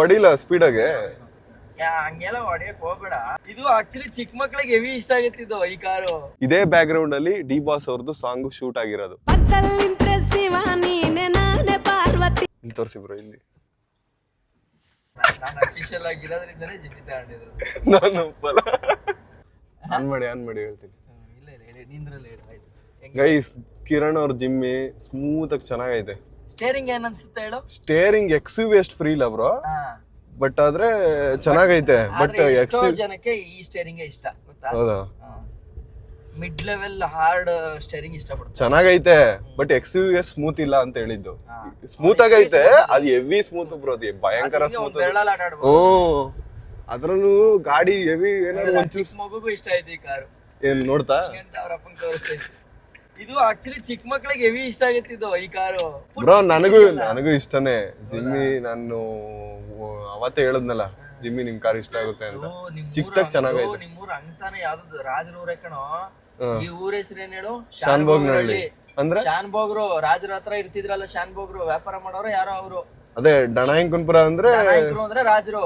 ಪಡಿಲ್ಲ ಸ್ಪೀಡಾಗೆ ಹಂಗೆಲ್ಲ ಹೊಡಿಯಕ್ ಹೋಗ್ಬೇಡ. ಇದು ಆಕ್ಚುಲಿ ಚಿಕ್ಕ ಮಕ್ಳಿಗೆ ಹೆವಿ ಇಷ್ಟ ಆಗತ್ತಿದ್ದು ಈ ಕಾರು. ಇದೇ ಬ್ಯಾಕ್ ಗ್ರೌಂಡ್ ಅಲ್ಲಿ ಡಿ ಬಾಸ್ ಅವ್ರದ್ದು ಸಾಂಗ್ ಶೂಟ್ ಆಗಿರೋದು. ಇಲ್ಲಿ ತೋರಿಸಿ ಬ್ರೋ, ಇಲ್ಲಿ ನಾನು ಅಫಿಷಿಯಲ್ ಆಗಿರೋದ್ರಿಂದನೇ ಜಿಮ್ಮಿ ತಗೊಂಡಿದ್ರು. ನಾನು ಒಪ್ಪಲ್ಲ. ಆನ್ ಮಾಡಿ ಹೇಳ್ತೀನಿ. ಇಲ್ಲ ನಿಂದ್ರಲ್ಲಿ ಆಯ್ತು. ಗೈಸ್, ಕಿರಣ್ ಅವ್ರ ಜಿಮ್ಮಿ ಸ್ಮೂತ್ ಆಗಿ ಚೆನ್ನಾಗೈತೆ. ಸ್ಟೇರಿಂಗ್ ಏನ್ ಅನ್ಸುತ್ತೆ ಹೇಳು? ಸ್ಟೇರಿಂಗ್ XUV ಅಷ್ಟು ಫ್ರೀ ಇಲ್ಲ ಬ್ರೋ, ಬಟ್ ಆದ್ರೆ ಚೆನ್ನಾಗೈತೆ. ಬಟ್ ಜನಕ್ಕೆ ಈ ಸ್ಟೇರಿಂಗ್ ಇಷ್ಟ ಗೊತ್ತಾ? ಹೌದಾ? ಮಿಡ್ ಲೆವೆಲ್ ಹಾರ್ಡ್ ಸ್ಟೇರಿಂಗ್ ಇಷ್ಟ ಪಡ್ತಾರೆ. ಚೆನ್ನಾಗೈತೆ, ಬಟ್ XUV ಸ್ಮೂತ್ ಇಲ್ಲ ಅಂತ ಹೇಳಿದ್ದು. ಸ್ಮೂತ್ ಆಗೈತೆ, ಅದು ಹೆವಿ ಸ್ಮೂತ್ ಬ್ರೋ, ಅದು ಭಯಂಕರ ಸ್ಮೂತ್. ಅದ್ರಲ್ಲೂ ಗಾಡಿ ಹೆವಿ ಏನಾದ್ರು ಚಿಕ್ಕ ಮಗುಗೂ ಇಷ್ಟ ಆಯ್ತು ಈ ಕಾರು. ಏನ್ ನೋಡ್ತಾ ಅಂತ ಅವ್ರ ಅಪ್ಪಂಗ್ ತೋರಿಸ್ತೈತಿ. ಇದು ಆಕ್ಚುಲಿ ಚಿಕ್ಕ ಮಕ್ಳಿಗೆ ಹೆವಿ ಇಷ್ಟ ಆಗತ್ತಿದ್ದು ಈ ಕಾರು ಬ್ರೋ. ನನಗೂ ಇಷ್ಟನೇ ಜಿಮ್ಮಿ. ನಾನು ಅವತ್ತೇ ಹೇಳದ್ನಲ್ಲ, ಜಿಮ್ಮಿ ನಿಮ್ ಕಾರ್ ಇಷ್ಟ ಆಗುತ್ತೆ ಅಂತ. ಚಿಕ್ಕದಾಗಿ ಚೆನ್ನಾಗೈತೆ. ನಿಮ್ಮೂರ ಅಂತಾನೆ ಯಾವ್ದು ರಾಜರ ಊರೇ ಕಣೋ. ಈ ಊರ ಹೆಸರು ಏನ್ ಹೇಳು? ಶಾನ್ಭೋಗ್ನಹಳ್ಳಿ. ಅಂದ್ರೆ ಶಾನ್ಭೋಗ್ರು ರಾಜರ ಹತ್ರ ಇರ್ತಿದ್ರಲ್ಲ, ಶಾನ್ಭೋಗ್ರು ವ್ಯಾಪಾರ ಮಾಡೋರು ಯಾರೋ ಅವರು. ಅದೇ ಡಣಾಯಿಂಕುನ್ಪುರ ಅಂದ್ರೆ ರಾಜರು,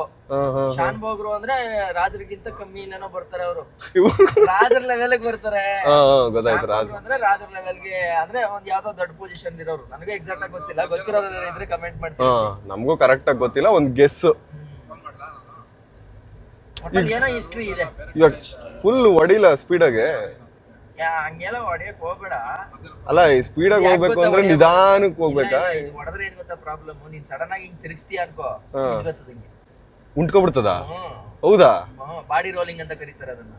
ಶಾನ್ಭೋಗ್ರು ಅಂದ್ರೆ ರಾಜರಿಗಿಂತ ಕಮ್ಮಿ ಇಲ್ಲೇನೋ ಬರ್ತಾರೆ ಅವರು. ರಾಜರ ಲೆವೆಲ್ ಬರ್ತಾರೆ. ಗೊತ್ತಾಯ್ತು. ಅಂದ್ರೆ ರಾಜರ ಲೆವೆಲ್ಗೆ ಅಂದ್ರೆ ಒಂದ್ ಯಾವ್ದೋ ದೊಡ್ಡ ಪೊಸಿಷನ್ ಇರೋರು. ನನಗೆ ಎಕ್ಸಾಕ್ಟ್ ಆಗಿ ಗೊತ್ತಿಲ್ಲ, ಗೊತ್ತಿರೋರು ಇದ್ರೆ ಕಮೆಂಟ್ ಮಾಡ್ತೀನಿ. ನಮಗೂ ಕರೆಕ್ಟ್ ಆಗಿ ಗೊತ್ತಿಲ್ಲ, ಒಂದ್ ಗೆಸ್. ಏನೋ ಹಿಸ್ಟ್ರಿ ಇದೆ. ಇವಾಗ ಫುಲ್ ಹೊಡಿಲ್ಲ ಸ್ಪೀಡಾಗೆ. ಹಂಗೆಲ್ಲ ಹೊಡಿಯಕ್ ಹೋಗ್ಬೇಡ. ಅಲ್ಲ, ಸ್ಪೀಡಾಗಿ ಹೋಗ್ಬೇಕು ಅಂದ್ರೆ ನಿಧಾನಕ್ಕೆ ಹೋಗ್ಬೇಕಾ? ಹೊಡೆದ್ರೆ ಏನ್ ಗೊತ್ತಾ ಪ್ರಾಬ್ಲಮ್? ನೀನ್ ಸಡನ್ ಆಗಿ ಹಿಂಗ್ ತಿರುಗಿಸ್ತೀಯ ಅನ್ಕೋ, ಉಂಟ್ಕೊಬಿಡ್ತದ. ಹೌದಾ? ಬಾಡಿ ರೋಲಿಂಗ್ ಅಂತ ಕರೀತಾರೆ ಅದನ್ನ.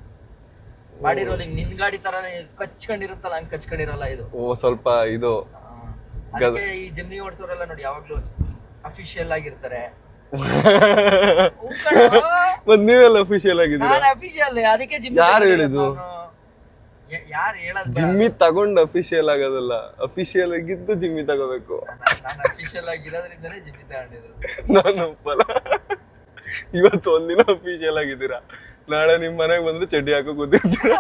ಬಾಡಿ ರೋಲಿಂಗ್ ನಿನ್ ಗಾಡಿ ತರ ಕಚ್ಕೊಂಡಿರುತ್ತಲ್ಲ, ಹಂಗ್ ಕಚ್ಕೊಂಡಿರಲ್ಲ ಇದು. ಸ್ವಲ್ಪ ಇದು. ಅದಕ್ಕೆ ಈ ಜಿಮ್ನಿ ಓಡಿಸೋರೆಲ್ಲ ನೋಡಿ ಯಾವಾಗ್ಲೂ ಅಫಿಷಿಯಲ್ ಆಗಿರ್ತಾರೆ. ನೀವೆಲ್ಲ ಅಫಿಷಿಯಲ್ ಆಗಿದ್ದೀರಾ? ನಾನು ಅಫಿಷಿಯಲ್, ಅದಕ್ಕೆ ಜಿಮ್. ಯಾರು ಹೇಳಿದ್ದು? ಯಾರು ಹೇಳೋದು? ಜಿಮ್ಮಿ ತಗೊಂಡು ಅಫಿಷಿಯಲ್ ಆಗೋದಲ್ಲ, ಅಫಿಷಿಯಲ್ ಆಗಿದ್ದು ಜಿಮ್ಮಿ ತಗೋಬೇಕು. ನಾನು ಅಫಿಷಿಯಲ್ ಆಗಿರೋದ್ರಿಂದನೇ ಜಿಮ್ಮಿ ತಗೊಂಡಿದ್ರು. ನಾನು ಒಪ್ಪಲ್ಲ. ಇವತ್ತು ಒಂದಿನ ಅಫಿಷಿಯಲ್ ಆಗಿದ್ದೀರಾ, ನಾಳೆ ನಿಮ್ ಮನೆಗೆ ಬಂದ್ರೆ ಚಡ್ಡಿ ಹಾಕೋ ಕೂತಿರ್ತೀರಾ.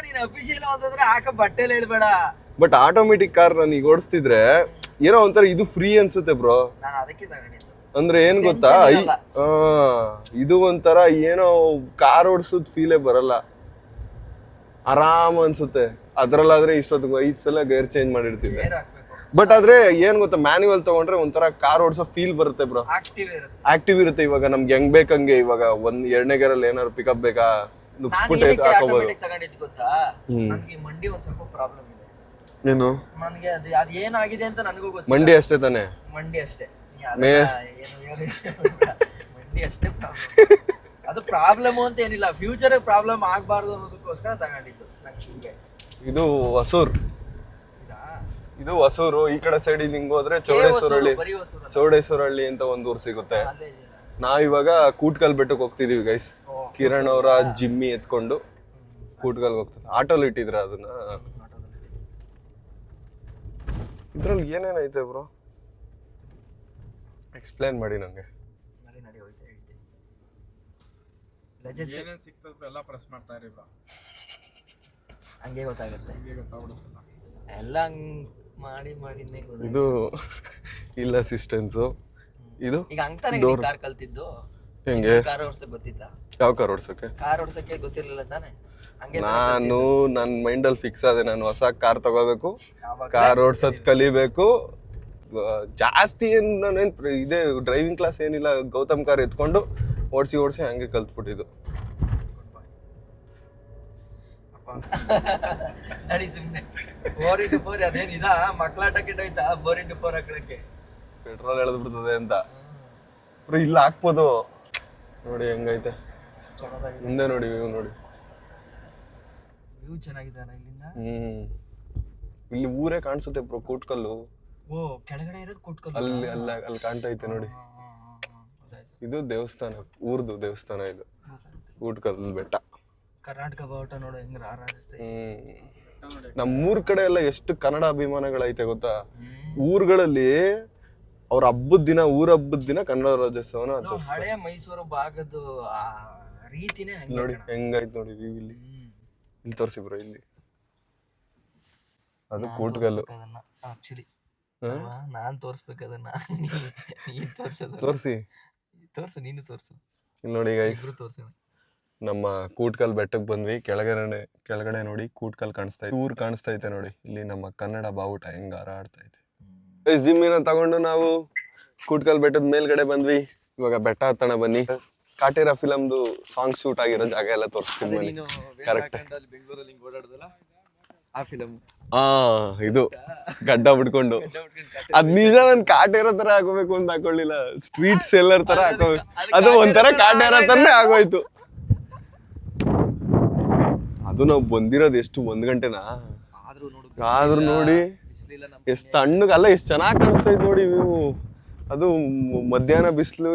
ನೀನ್ ಅಫಿಷಿಯಲ್ ಅಂತಂದ್ರೆ ಹಾಕ ಬಟ್ಟೆಲ್ಲ ಹೇಳ್ಬೇಡ. ಬಟ್ ಆಟೋಮೆಟಿಕ್ ಕಾರ್ ನಾನು ಈಗ ಓಡಿಸ್ತಿದ್ರೆ ಏನೋ ಒಂಥರ ಇದು ಫ್ರೀ ಅನ್ಸುತ್ತೆ ಬ್ರೋ. ನಾನು ಅದಕ್ಕೆ ತಗೊಂಡಿದ್ದು. ಅಂದ್ರೆ ಏನ್ ಗೊತ್ತಾ, ಇದು ಒಂಥರ ಏನೋ ಕಾರ್ ಓಡಿಸೋದ್ ಫೀಲೇ ಬರಲ್ಲ, ಆರಾಮ್ ಅನ್ಸುತ್ತೆ. ಅದ್ರಲ್ಲಾದ್ರೆ ಇಷ್ಟೊತ್ತಿಗೆ 5 ಸಲ ಗೇರ್ ಚೇಂಜ್ ಮಾಡಿರ್ತಿದ್ದೆ. ಬಟ್ ಆದ್ರೆ ಏನ್ ಗೊತ್ತಾ, ಮ್ಯಾನ್ಯುವಲ್ ತಗೊಂಡ್ರೆ ಒಂಥರ ಕಾರ್ ಓಡಿಸೋ ಫೀಲ್ ಬರುತ್ತೆ ಬ್ರೋ. ಆಕ್ಟಿವ್ ಇರುತ್ತೆ. ಇವಾಗ ನಮ್ಗೆ ಹೆಂಗ್ ಬೇಕಂಗೆ, ಇವಾಗ ಒಂದ್ 2ನೇ ಗೇರಲ್ಲಿ ಏನಾದ್ರು ಪಿಕಪ್ ಬೇಕಾ ನುಗ್ಸ್ಬಿಟ್ಟು ಹಾಕೋಬಹುದು. ನನಗೆ ಮಂಡಿ ಒಂದ್ ಸ್ವಲ್ಪ ಪ್ರಾಬ್ಲಮ್ ಇದೆ. ಏನು? ನನಗೆ ಅದು ಏನಾಗಿದೆ ಅಂತ ನನಗೂ ಗೊತ್ತಿಲ್ಲ. ಮಂಡಿ ಅಷ್ಟೇ ತಾನೆ? ಮಂಡಿ ಅಷ್ಟೇ. ಮಂಡಿ ಅಷ್ಟೇ ಪ್ರಾಬ್ಲಮ್. ಅದು ಪ್ರಾಬ್ಲಮ್ ಅಂತ ಏನಿಲ್ಲ, ಫ್ಯೂಚರ್ ಪ್ರಾಬ್ಲಮ್ ಆಗ್ಬಾರ್ದು ಅನ್ನೋದಕ್ಕೋಸ್ಕರ ತಗೊಂಡಿದ್ದು. ಇದು ಹೊಸೂರು. ಈ ಕಡೆ ಸೈಡ್ ಹಿಂಗ್ ಹೋದ್ರೆ ಚೌಡೇಶ್ವರಹಳ್ಳಿ ಅಂತ ಒಂದ್ ಊರ್ ಸಿಗುತ್ತೆ. ನಾವಿವಾಗ ಕೂಟ್ಕಲ್ ಬೆಟ್ಟಕ್ಕೆ ಹೋಗ್ತಿದೀವಿ ಗೈಸ್. ಕಿರಣ್ ಅವರ ಜಿಮ್ಮಿ ಎತ್ಕೊಂಡು ಕೂಟ್ಕಲ್ ಹೋಗ್ತದೆ. ಆಟೋಲ್ ಇಟ್ಟಿದ್ರ ಅದನ್ನ. ಇದ್ರಲ್ಲಿ ಏನೇನೈತೆ ಬ್ರೋ, ಎಕ್ಸ್ಪ್ಲೇನ್ ಮಾಡಿ ನಂಗೆ. ಎಲ್ಲ ಪ್ರೆಸ್ ಮಾಡ್ತಾ ಇರಿ ಬ್ರೋ, ಹಂಗೆ ಗೊತ್ತಾಗುತ್ತೆ. ಎಲ್ಲ ಮಾಡಿ ಇದು ಇಲ್ಲ ಅಸಿಸ್ಟೆನ್ಸ್. ಇದು ಈಗ ಅಂತಾನೆ ಕಾರ್ ಕಲ್ತಿದ್ದು. ಹೆಂಗೆ? ಕಾರ್ ಓಡ್ಸಕ್ಕೆ ಗೊತ್ತಿತ್ತಾ? ಯಾವ ಕಾರ್ ಓಡ್ಸಕ್ಕೆ? ಕಾರ್ ಓಡ್ಸಕ್ಕೆ ಗೊತ್ತಿರ್ಲಿಲ್ಲ ತಾನೆ? ನಾನು ನನ್ನ ಮೈಂಡಲ್ಲಿ ಫಿಕ್ಸ್ ಆದೆ, ನಾನು ಹೊಸ ಕಾರ್ ತಗೋಬೇಕು, ಕಾರ್ ಓಡ್ಸೋದ್ ಕಲಿಬೇಕು. ಜಾಸ್ತಿ ಏನ್ ನಾನೇನ್ ಇದೇ ಡ್ರೈವಿಂಗ್ ಕ್ಲಾಸ್ ಏನಿಲ್ಲ, ಗೌತಮ್ ಕಾರ್ ಎತ್ಕೊಂಡು ಓಡಿಸಿ ಹಂಗೆ ಕಲ್ತ್ಬಿಟ್ಟಿದ್ದು. ನಡಿ ಸುಮ್ನೆ 4x4 ಅದೇನಿದ ಮಕ್ಕಳಾಟ ಕೆಟ್ಟೋಯ್ತಾ? 4x4 ಹಾಕಳಕ್ಕೆ ಪೆಟ್ರೋಲ್ ಎಳೆದ್ ಬಿಡ್ತದೆ ಅಂತ. ಇಲ್ಲ ಹಾಕ್ಬೋದು ನೋಡಿ, ಹೆಂಗೈತೆ ಮುಂದೆ ನೋಡಿ, ವ್ಯೂ ನೋಡಿ. ವ್ಯೂ ಚೆನ್ನಾಗಿದೆ ಇಲ್ಲಿಂದ. ಇಲ್ಲಿ ಊರೇ ಕಾಣಿಸುತ್ತೆ ಬ್ರೋ, ಕೂಟ್ಕಲ್ಲು. ಓ, ಕೆಳಗಡೆ ಇರೋದು ಕೂಟ್ಕಲ್ಲು. ಅಲ್ಲಿ ಕಾಣ್ತಾ ಐತೆ ನೋಡಿ. ಇದು ದೇವಸ್ಥಾನ, ಊರ್ದು ದೇವಸ್ಥಾನ ಇದು, ಕೂಟ್ಕಲ್ ಬೆಟ್ಟ. ಕರ್ನಾಟಕ ಬಾವುಟ ನೋಡು ಹೆಂಗ್ ರಾರಾಜಿಸ್ತೈತೆ. ನಮ್ಮೂರ್ ಕಡೆ ಎಲ್ಲ ಎಷ್ಟು ಕನ್ನಡ ಅಭಿಮಾನಗಳೈತೆ ಗೊತ್ತಾ. ಊರುಗಳಲ್ಲಿ ಅವ್ರ ಊರ ಹಬ್ಬದ ದಿನ ಕನ್ನಡ ರಾಜ್ಯೋತ್ಸವನ ಆಚರಿಸ್ತಾರೆ. ಹಳೆ ಮೈಸೂರು ಭಾಗದ ರೀತಿನೇ ನೋಡಿ ಹೆಂಗೈತೆ ನೋಡಿ ವ್ಯೂ. ಇಲ್ಲಿ ತೋರಿಸಿ ಬ್ರೋ, ಇಲ್ಲಿ ಅದು ಕೂಟ್ಕಲ್ಲು. ಆಕ್ಚುಲಿ ನಾನ್ ತೋರ್ಸ್ಬೇಕದನ್ನ ನೀನ್ ತೋರ್ಸೋದು ತೋರಿಸಿ. ತೋರ್ಸು, ನೀನು ತೋರ್ಸು, ಇಲ್ಲಿ ನೋಡಿ ಗೈಸ್, ಇಬ್ರು ತೋರ್ಸೋಣ. ನಮ್ಮ ಕೂಟ್ಕಲ್ ಬೆಟ್ಟಕ್ಕೆ ಬಂದ್ವಿ. ಕೆಳಗಡೆ ನೋಡಿ ಕೂಟ್ಕಲ್ ಕಾಣಿಸ್ತಾ ಇದೆ, ಊರ್ ಕಾಣಿಸ್ತಾ ಐತೆ ನೋಡಿ. ಇಲ್ಲಿ ನಮ್ಮ ಕನ್ನಡ ಬಾವುಟ ಹೆಂಗ ಹಾರಾಡ್ತಾ ಐತೆ. ಜಿಮ್ಮಿನ ತಗೊಂಡು ನಾವು ಕೂಟ್ಕಲ್ ಬೆಟ್ಟದ ಮೇಲ್ಗಡೆ ಬಂದ್ವಿ. ಇವಾಗ ಬೆಟ್ಟ ಹತ್ತಣ ಬನ್ನಿ. ಕಾಟೇರ ಫಿಲಮ್ದು ಸಾಂಗ್ ಶೂಟ್ ಆಗಿರೋ ಜಾಗ ಎಲ್ಲ ತೋರಿಸ್ತೀನಿ ಬನ್ನಿ. ಕರೆಕ್ಟ್. ಬೆಂಗಳೂರಲ್ಲಿ ಹಿಂಗ್ ಓಡಾಡ್ದಲ್ಲ ಆ ಫಿಲಮ್. ಇದು ಗಡ್ಡ ಬಿಡ್ಕೊಂಡು ಅದ್ ನಿಜ. ನನ್ ಕಾಟೇರ ತರ ಹಾಕೋಬೇಕು ಅಂತ ಹಾಕೊಳ್ಳಿಲ್ಲ, ಸ್ಟ್ರೀಟ್ ಸೆಲ್ಲರ್ ತರ ಹಾಕೋಬೇಕು. ಅದು ಒಂಥರ ಕಾಟೇರ ತರನೇ ಆಗೋಯ್ತು. ಅದು ನಾವು ಬಂದಿರೋದು ಎಷ್ಟು 1 ಗಂಟೆನಾ? ಆದ್ರೂ ನೋಡಿ ಎಷ್ಟು ತಣ್ಣಗಲ್ಲ, ಎಷ್ಟು ಚೆನ್ನಾಗಿ ಕಾಣಿಸ್ತೈತೆ ನೋಡಿ ನೀವು. ಅದು ಮಧ್ಯಾಹ್ನ ಬಿಸಿಲು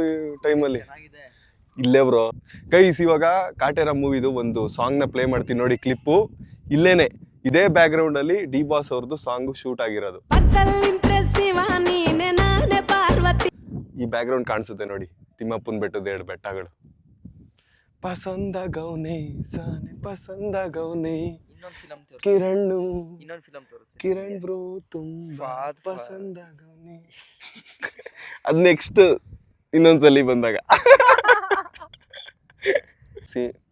ಟೈಮಲ್ಲಿ. ಇಲ್ಲೇ ಬ್ರೋ ಗೈಸ್, ಇವಾಗ ಕಾಟೇರ ಮೂವಿದು ಒಂದು ಸಾಂಗ್ ನ ಪ್ಲೇ ಮಾಡ್ತೀನಿ ನೋಡಿ. ಕ್ಲಿಪ್ಪು ಇಲ್ಲೇನೆ, ಇದೇ ಬ್ಯಾಕ್ ಗ್ರೌಂಡ್ ಅಲ್ಲಿ ಡಿ ಬಾಸ್ ಅವ್ರದ್ದು ಸಾಂಗ್ ಶೂಟ್ ಆಗಿರೋದು. ಈ ಬ್ಯಾಕ್ ಗ್ರೌಂಡ್ ಕಾಣಿಸುತ್ತೆ ನೋಡಿ, ತಿಮ್ಮಪ್ಪನ ಬೆಟ್ಟದ 2 ಬೆಟ್ಟಗಳು. ಪಸಂದ ಗೌನೆ ಸಾನೆ ಪಸಂದ ಗೌನೆ ಕಿರಣ್ ಕಿರಣ್ ಬ್ರೋ ತುಂಬಾ ಪಸಂದ ಗೌನೆ. ಅದ್ ನೆಕ್ಸ್ಟ್ ಇನ್ನೊಂದ್ಸಲಿ ಬಂದಾಗ.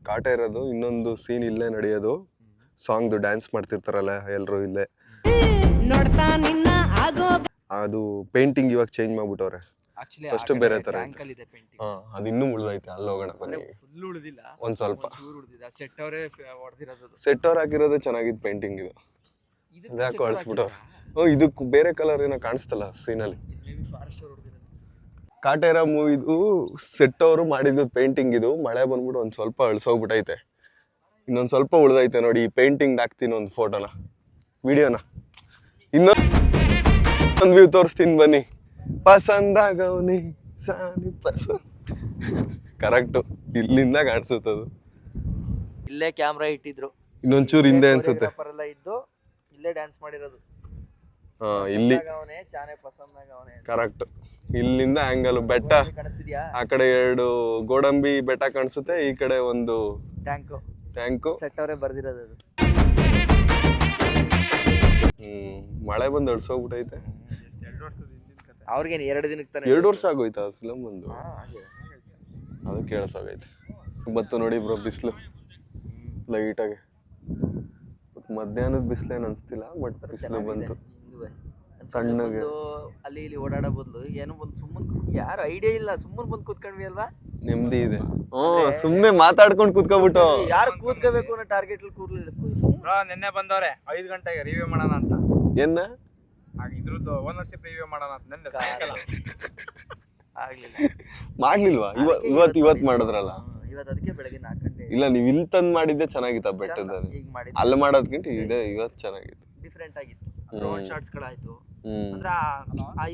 ಕಾಟೇರದು ಇನ್ನೊಂದು ಸೀನ್ ಇಲ್ಲೇ ನಡೆಯೋದು. ಸಾಂಗ್ದು ಡ್ಯಾನ್ಸ್ ಮಾಡ್ತಿರ್ತಾರಲ್ಲ ಎಲ್ರು ಇಲ್ಲೇ. ಅದು ಪೇಂಟಿಂಗ್ ಇವಾಗ ಚೇಂಜ್ ಮಾಡ್ಬಿಟ್ಟವ್ರೆ. ಫಸ್ಟ್ ಬೇರೆ ತರ ಅದು ಇನ್ನೂ ಉಳ್ದೈತೆ. ಅಲ್ಲಿ ಹೋಗೋಣ ಬನ್ನಿ. ಒಂದ್ ಸ್ವಲ್ಪ ಸೆಟ್ ಅವ್ರ ಹಾಕಿರೋದೇ ಚೆನ್ನಾಗಿತ್ತು ಪೇಂಟಿಂಗ್. ಇದು ಯಾಕೋ ಅಳಿಸ್ಬಿಟ್ಟವ್ರ. ಇದಕ್ಕೆ ಬೇರೆ ಕಲರ್ ಏನೋ ಕಾಣಿಸ್ತಲ್ಲ ಸೀನಲ್ಲಿ. ಕಾಟೇರ ಮೂವಿದು ಸೆಟ್ ಅವರು ಮಾಡಿದ್ದು ಪೇಂಟಿಂಗ್. ಇದು ಮಳೆ ಬಂದ್ಬಿಟ್ಟು ಒಂದ್ ಸ್ವಲ್ಪ ಅಳ್ಸೋಗ್ಬಿಟ್ಟೈತೆ. ಇನ್ನೊಂದ್ ಸ್ವಲ್ಪ ಉಳ್ದೈತೆ ನೋಡಿ. ಈ ಪೇಂಟಿಂಗ್ ಹಾಕ್ತೀನಿ ಒಂದು ಫೋಟೋನ, ವಿಡಿಯೋನ. ಇನ್ನೊಂದು ವ್ಯೂ ತೋರಿಸ್ತೀನಿ ಬನ್ನಿ. ಪಸಂದಾಗವ್ನಿ ಸಾನಿ ಪಸಂದ್. ಕರೆಕ್ಟು, ಇಲ್ಲಿಂದ ಕಾಣಿಸುತ್ತದು. ಇಲ್ಲೇ ಕ್ಯಾಮ್ರಾ ಇಟ್ಟಿದ್ರು, ಇನ್ನೊಂಚೂರು ಹಿಂದೆ ಅನ್ಸುತ್ತೆ. ಇದ್ದು ಇಲ್ಲೇ ಡ್ಯಾನ್ಸ್ ಮಾಡಿರೋದು. ಇಲ್ಲಿ ಚಾನೆ ಪಸಂದಾಗವ್ನೆ. ಕರೆಕ್ಟ್. ಇಲ್ಲಿಂದ ಆಂಗಲ್ ಬೆಟ್ಟ, ಆ ಕಡೆ 2 ಗೋಡಂಬಿ ಬೆಟ್ಟ ಕಾಣಿಸುತ್ತೆ, ಈ ಕಡೆ ಒಂದು ಟ್ಯಾಂಕು. ಸೆಟ್ ಅವರೇ ಬರ್ದಿರೋದು ಅದು. ಮಳೆ ಬಂದು ಅಳ್ಸೋಗ್ಬಿಟ್ಟೈತೆ. ಅವ್ರಿಗೇನು 2 ದಿನಕ್ಕೆ ತಾನೆ. 2 ವರ್ಷ ಆಗೋಯ್ತಾ ಆ ಫಿಲಮ್ ಬಂದು? ಅದು ಕೇಳಿಸೋಗೈತೆ. ಮತ್ತು ನೋಡಿ ಬ್ರೋ ಬಿಸಿಲು ಲೈಟಾಗಿ. ಮಧ್ಯಾಹ್ನದ ಬಿಸಿಲೇನು ಅನಿಸ್ತಿಲ್ಲ, ಬಟ್ ಬಿಸಿಲು ಬಂತು ಸಣ್ಣಗೆ. ಅಲ್ಲಿ ಇಲ್ಲಿ ಓಡಾಡೋ ಬದಲು ಏನೋ ಒಂದು ಸುಮ್ಮನೆ, ಯಾರು ಐಡಿಯಾ ಇಲ್ಲ, ಸುಮ್ಮನೆ ಬಂದು ಕೂತ್ಕೊಂಡ್ವಿ ಅಲ್ವಾ, ನೆಮ್ಮದಿ ಇದೆ. ಸುಮ್ಮನೆ ಮಾತಾಡ್ಕೊಂಡು ಕೂತ್ಕೊಬಿಟ್ಟು. ಯಾರು ಕೂತ್ಕೋಬೇಕು ಅನ್ನೋ ಟಾರ್ಗೆಟ್ ಅಲ್ಲಿ ಕೂರ್ಲಿಲ್ಲ. ನಿನ್ನೆ ಬಂದವ್ರೆ 5 ಗಂಟೆಗೆ ರಿವ್ಯೂ ಮಾಡೋಣ ಅಂತ. ಏನ ಇದ್ರದ್ದು ಓನರ್ಶಿಪ್ ರಿವ್ಯೂ ಮಾಡೋಣ ಅಂತ ನೆನ್ನೆ ಸಾಯಂಕಾಲ ಮಾಡ್ಲಿಲ್ವಾ? ಇವತ್ತು ಮಾಡಿದ್ರಲ್ಲ. ಇವತ್ತು ಅದಕ್ಕೆ ಬೆಳಗ್ಗೆ 4 ಗಂಟೆ. ಇಲ್ಲ, ನೀವು ಇಲ್ಲಿ ತಂದು ಮಾಡಿದ್ದೆ ಚೆನ್ನಾಗಿತ್ತು. ಬೆಟ್ಟದಲ್ಲಿ ಅಲ್ಲಿ ಮಾಡೋದ್ಕಿಂತ ಇದೆ ಇವತ್ತು ಚೆನ್ನಾಗಿತ್ತು, ಡಿಫ್ರೆಂಟ್ ಆಗಿತ್ತು. ಡ್ರೋನ್ ಶಾಟ್ಸ್ ಗಳಾಯ್ತು ಅಂದ್ರೆ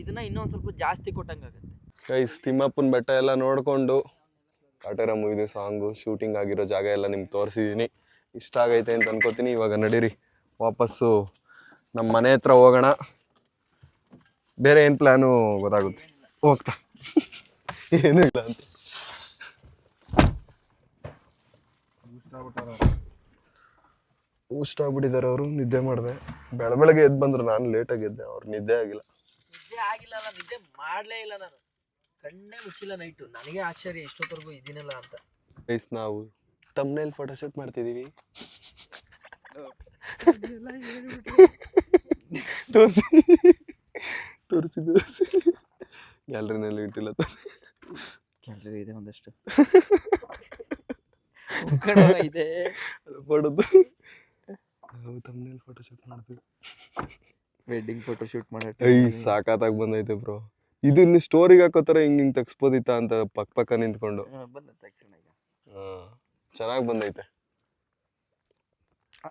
ಇದನ್ನ ಇನ್ನೊಂದ್ ಸ್ವಲ್ಪ ಜಾಸ್ತಿ ಕೊಟ್ಟಂಗಾಗುತ್ತೆ. ಗೈಸ್, ತಿಮ್ಮಪ್ಪನ ಬೆಟ್ಟ ಎಲ್ಲ ನೋಡ್ಕೊಂಡು ಕಾಟೇರ ಮೂವಿದು ಸಾಂಗು ಶೂಟಿಂಗ್ ಆಗಿರೋ ಜಾಗ ಎಲ್ಲ ನಿಮ್ಗೆ ತೋರಿಸಿದೀನಿ. ಇಷ್ಟ ಆಗೈತೆ ಅಂತ ಅನ್ಕೋತೀನಿ. ಇವಾಗ ನಡೀರಿ ವಾಪಸ್ಸು ನಮ್ಮ ಮನೆ ಹತ್ರ ಹೋಗೋಣ. ಬೇರೆ ಏನು ಪ್ಲ್ಯಾನು ಗೊತ್ತಾಗುತ್ತೆ ಹೋಗ್ತಾ. ಏನೂ ಇಲ್ಲ ಅಂತ. ಊಷ್ಟ ಆಗ್ಬಿಟ್ಟಿದ್ದಾರೆ ಅವರು. ನಿದ್ದೆ ಮಾಡಿದೆ, ಬೆಳಗ್ಗೆ ಎದ್ದು ಬಂದ್ರು. ನಾನು ಲೇಟಾಗಿ ಎದ್ದೆ, ಅವ್ರು ನಿದ್ದೆ ಆಗಿಲ್ಲ. ನಿದ್ದೆ ಮಾಡ್ಲೇ ಇಲ್ಲ ನಾನು, ಕಣ್ಣೇ ಮುಚ್ಚಿಲ್ಲ ನೈಟು. ನನಗೆ ಆಶ್ಚರ್ಯ ಎಷ್ಟೊತ್ತವರೆಗೂ ಇದೀನಲ್ಲ ಅಂತ. ಗೈಸ್, ನಾವು ತಮ್ನೇಲ್ ಫೋಟೋ ಶೂಟ್ ಮಾಡ್ತಿದೀವಿ. ತೋರಿಸಿದ್ದು ಗ್ಯಾಲರಿನಲ್ಲಿ ಇಟ್ಟಿಲ್ಲ. ಗ್ಯಾಲರಿ ಇದೆ ಒಂದಷ್ಟು ಇದೆ ಫೋಟೋದು. ನಾವು ತಮ್ನೇಲ್ ಫೋಟೋ ಶೂಟ್ ಮಾಡ್ತೀವಿ. ವೆಡ್ಡಿಂಗ್ ಫೋಟೋ ಶೂಟ್ ಮಾಡೋ ಸಾಕಾಗಿ ಬಂದೈತೆ ಬ್ರೋ. ಇದು ಇನ್ನು ಸ್ಟೋರಿಗೆ ಹಾಕೋತರ ಹಿಂಗ್ ತೆಗ್ಸ್ಬೋದಿತ್ತ ಅಂತ ಪಕ್ಕ ನಿಂತ್ಕೊಂಡು. ಚೆನ್ನಾಗಿ ಬಂದೈತೆ.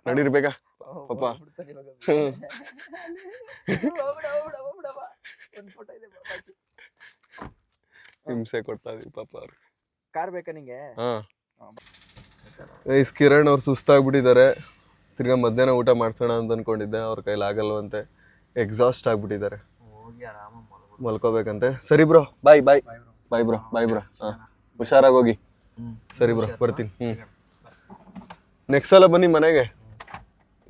ನಡೀರ್ಬೇಕಾ ಪಾಪ? ಹಿಂಸೆ ಕೊಡ್ತಾ ಇದೀವಿ ಪಾಪ ಅವ್ರು. ಕಾರ್ ಬೇಕಾ ನಿಂಗೆ? ಕಿರಣ್ ಅವ್ರು ಸುಸ್ತಾಗ್ಬಿಟ್ಟಿದ್ದಾರೆ. ತಿರ್ಗಾ ಮಧ್ಯಾಹ್ನ ಊಟ ಮಾಡ್ಸೋಣ ಅಂತ ಅನ್ಕೊಂಡಿದ್ದೆ, ಅವ್ರ ಕೈಲಿ ಆಗಲ್ವಂತೆ. ಎಕ್ಸಾಸ್ಟ್ ಆಗ್ಬಿಟ್ಟಿದ್ದಾರೆ, ಮಲ್ಕೋಬೇಕಂತೆ. ಸರಿ ಬ್ರೋ, ಬಾಯ್ ಬಾಯ್ ಬಾಯ್ ಬ್ರೋ, ಬಾಯ್ ಬ್ರೋ. ಹುಷಾರಾಗಿ ಹೋಗಿ. ಸರಿ ಬ್ರೋ, ಬರ್ತೀನಿ. ನೆಕ್ಸ್ಟ್ ಸಲ ಬನ್ನಿ ಮನೆಗೆ,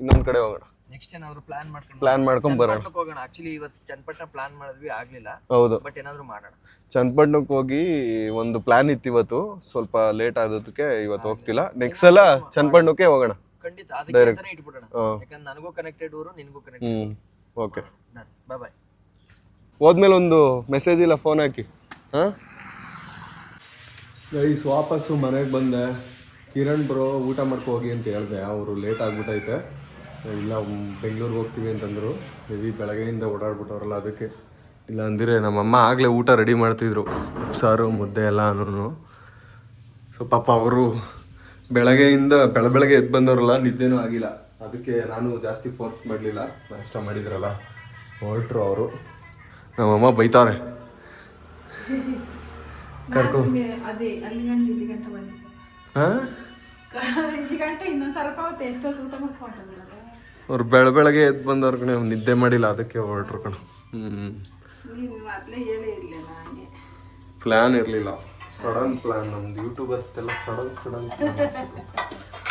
ಇನ್ನೊಂದ್ ಕಡೆ ಹೋಗೋಣ. ನೆಕ್ಸ್ಟ್ ಏನಾದ್ರು ಪ್ಲಾನ್ ಮಾಡ್ಕೊಂಡ್ ಬರೋಣ. ಚನ್ನಪಟ್ಟಣಕ್ಕೆ ಹೋಗೋಣ. ಆಕ್ಚುಲಿ ಇವತ್ತು ಚನ್ನಪಟ್ಟಣ ಪ್ಲಾನ್ ಮಾಡಿದ್ವಿ, ಆಗ್ಲಿಲ್ಲ. ಹೌದು, ಬಟ್ ಏನಾದ್ರು ಮಾಡೋಣ. ಚನ್ನಪಟ್ಟಣಕ್ಕೆ ಹೋಗಿ ಒಂದು ಪ್ಲಾನ್ ಇತ್ತು ಇವತ್ತು, ಸ್ವಲ್ಪ ಲೇಟ್ ಆಗೋದಕ್ಕೆ ಇವತ್ತು ಹೋಗ್ತಿಲ್ಲ. ನೆಕ್ಸ್ಟ್ ಸಲ ಚನ್ನಪಟ್ಟಣಕ್ಕೆ ಹೋಗೋಣ. ಖಂಡಿತ ಅದಕ್ಕೆ ಅಂತಾನೆ ಇಟ್ಬಿಡೋಣ. ಯಾಕಂದ್ರೆ ನನಗೂ ಕನೆಕ್ಟೆಡ್ ಊರು, ನಿನಗೂ ಕನೆಕ್ಟೆಡ್. ಓಕೆ, ಬಾಯ್ ಬಾಯ್. ಹೋದ್ಮೇಲೆ ಒಂದು ಮೆಸೇಜ್ ಇಲ್ಲ ಫೋನ್ ಹಾಕಿ. ಗೈಸ್ ವಾಪಸ್ಸು ಮನೆಗೆ ಬಂದೆ. ಕಿರಣ್ ಬ್ರೋ ಊಟ ಮಾಡ್ಕೊ ಹೋಗಿ ಅಂತ ಹೇಳಿದೆ, ಅವರು ಲೇಟ್ ಆಗ್ಬಿಟ್ಟೈತೆ. ಇಲ್ಲ ಬೆಂಗಳೂರಿಗೆ ಹೋಗ್ತೀವಿ ಅಂತಂದರು. ಹೆವಿ ಬೆಳಗ್ಗೆಯಿಂದ ಓಡಾಡ್ಬಿಟ್ಟವ್ರಲ್ಲ ಅದಕ್ಕೆ. ಇಲ್ಲ ಅಂದರೆ ನಮ್ಮಮ್ಮ ಆಗಲೇ ಊಟ ರೆಡಿ ಮಾಡ್ತಿದ್ರು, ಸಾರು ಮುದ್ದೆ ಎಲ್ಲನೂ. ಸೊ ಪಾಪ ಅವರು ಬೆಳಗ್ಗೆಯಿಂದ ಬೆಳಗ್ಗೆ ಎದ್ದು ಬಂದವರಲ್ಲ, ನಿದ್ದೆನೂ ಆಗಿಲ್ಲ. ಅದಕ್ಕೆ ನಾನು ಜಾಸ್ತಿ ಫೋರ್ಸ್ ಮಾಡಲಿಲ್ಲ. ನಾಷ್ಟ ಮಾಡಿದ್ರಲ್ಲ ಹೊರಟ್ರು ಅವರು. ನಮ್ಮಮ್ಮ ಬೈತಾರೆ, ಕರ್ಕೊ. ಅವ್ರು ಬೆಳಗ್ಗೆ ಎದ್ದು ಬಂದವ್ರ ಕಣೆ, ನಿದ್ದೆ ಮಾಡಿಲ್ಲ ಅದಕ್ಕೆ ಹೊರಟ್ರು ಕಣ. ಪ್ಲ್ಯಾನ್ ಇರಲಿಲ್ಲ, ಸಡನ್ ಪ್ಲ್ಯಾನ್. ನಮ್ದು ಯೂಟ್ಯೂಬರ್ಸ್ದೆಲ್ಲ ಸಡನ್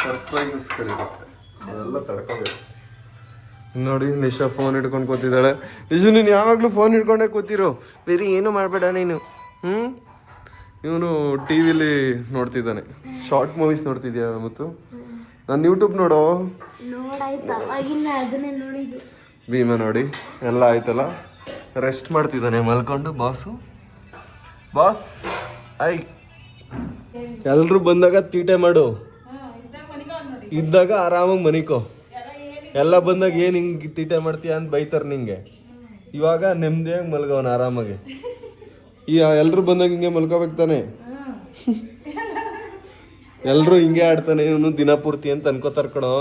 ಸರ್ಪ್ರೈಸಸ್ಗಳಿರುತ್ತೆ, ಅದೆಲ್ಲ ತಡ್ಕೋಬೇಕು. ನೋಡಿ ನಿಶಾ ಫೋನ್ ಹಿಡ್ಕೊಂಡು ಕೂತಿದ್ದಾಳೆ. ನಿಜ ನೀನು ಯಾವಾಗಲೂ ಫೋನ್ ಹಿಡ್ಕೊಂಡೇ ಕೂತಿರೋ, ಬೇರೆ ಏನು ಮಾಡಬೇಡ ನೀನು. ಇವನು ಟಿ ವಿಲಿ ನೋಡ್ತಿದ್ದಾನೆ, ಶಾರ್ಟ್ ಮೂವೀಸ್ ನೋಡ್ತಿದ್ಯಾ ಮತ್ತು? ನಾನು ಯೂಟ್ಯೂಬ್ ನೋಡೋ ಭೀಮ ನೋಡಿ ಎಲ್ಲ ಆಯ್ತಲ್ಲ. ರೆಸ್ಟ್ ಮಾಡ್ತಿದ್ದಾನೆ ಮಲ್ಕೊಂಡು. ಬಾಸ್ ಐ ಎಲ್ರು ಬಂದಾಗ ತೀಟೆ ಮಾಡು, ಇದ್ದಾಗ ಆರಾಮಾಗಿ ಮನಿಕೋ. ಎಲ್ಲ ಬಂದಾಗ ಏನು ಹಿಂಗೆ ತೀಟೆ ಮಾಡ್ತೀಯ ಅಂತ ಬೈತಾರೆ ನಿಂಗೆ. ಇವಾಗ ನೆಮ್ಮದಿಯಾಗಿ ಮಲ್ಗೋಣ ಆರಾಮಾಗಿ. ಈ ಎಲ್ರು ಬಂದಾಗ ಹಿಂಗೆ ಮಲ್ಕೋಬೇಕು ತಾನೆ. ಎಲ್ರು ಹಿಂಗೆ ಆಡ್ತಾನೆ ಇವನು ದಿನ ಪೂರ್ತಿ ಅಂತ ಅನ್ಕೋತಾರ ಕಣೋ.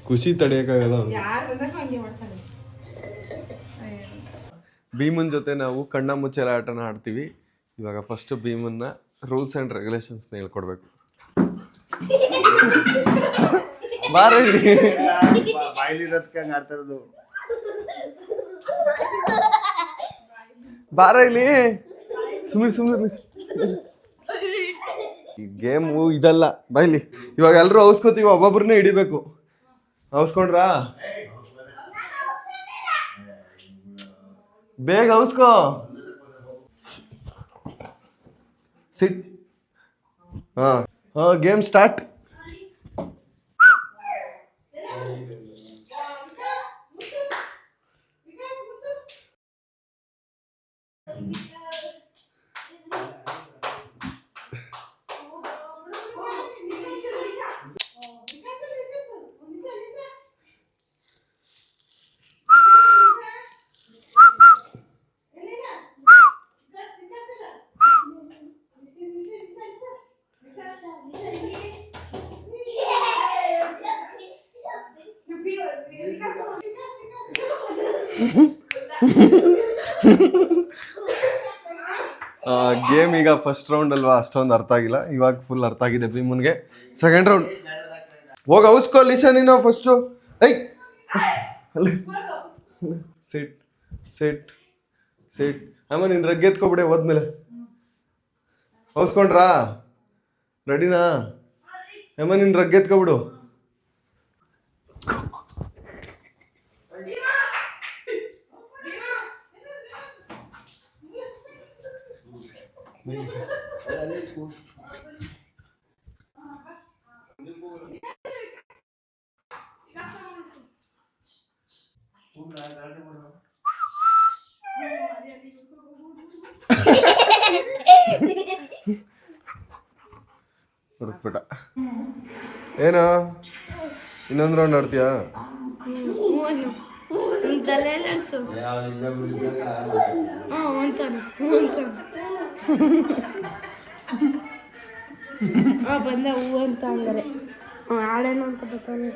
ಖುಷಿ ತಡೆಯಕ್ಕಾಗಲ್ಲ. ಭೀಮನ್ ಜೊತೆ ನಾವು ಕಣ್ಣ ಮುಚ್ಚಲ ಆಟನ ಆಡ್ತೀವಿ. ಇವಾಗ ಫಸ್ಟ್ ಭೀಮನ್ನ ರೂಲ್ಸ್ ಆ್ಯಂಡ್ ರೆಗ್ಯುಲೇಷನ್ಸ್ನ ಹೇಳ್ಕೊಡ್ಬೇಕು. ಬಾರ ಇಲ್ಲಿ ಸುಮ್ಮನೆ ಈ ಗೇಮು ಇದಲ್ಲ. ಬಾಯ್ಲಿ ಇವಾಗ ಎಲ್ರು ಔಸ್ಕೋತೀವಿ, ಒಬ್ಬೊಬ್ರನ್ನೇ ಹಿಡಿಬೇಕು. ಔಸ್ಕೊಂಡ್ರಾ? ಬೇಗ ಔಸ್ಕೋ. ಸಿಟ್. Game start. ಗೇಮ್ ಈಗ ಫಸ್ಟ್ ರೌಂಡ್ ಅಲ್ವಾ, ಅಷ್ಟೊಂದು ಅರ್ಥ ಆಗಿಲ್ಲ. ಇವಾಗ ಫುಲ್ ಅರ್ಥ ಆಗಿದೆ ಭೀಮನ್ಗೆ. ಸೆಕೆಂಡ್ ರೌಂಡ್ ಹೋಗಿ ಔಸ್ಕೋ ಲಿಸಾ ನೀನು ಫಸ್ಟು. ಸಿಟ್ ಅಮ್ಮ ನೀನು ರಗ್ಗೆ ಎತ್ಕೊಬಿಡೆ ಹೋದ್ಮೇಲೆ. ಔಸ್ಕೊಂಡ್ರಾ? ರೆಡಿನಾ? ಅಮ್ಮ ನೀನು ರಗ್ಗೆ ಎತ್ಕೊಬಿಡು. ಹುಡುಕ್ಬಿಟ್ಟ. ಏನು ಇನ್ನೊಂದು ರೌಂಡ್ ಆಡ್ತೀಯಾ? ಬಂದ ಹೂ ಅಂತ ಅಂದರೆ ಆಡೇನು ಅಂತ ಬರ್ತಾನೆ.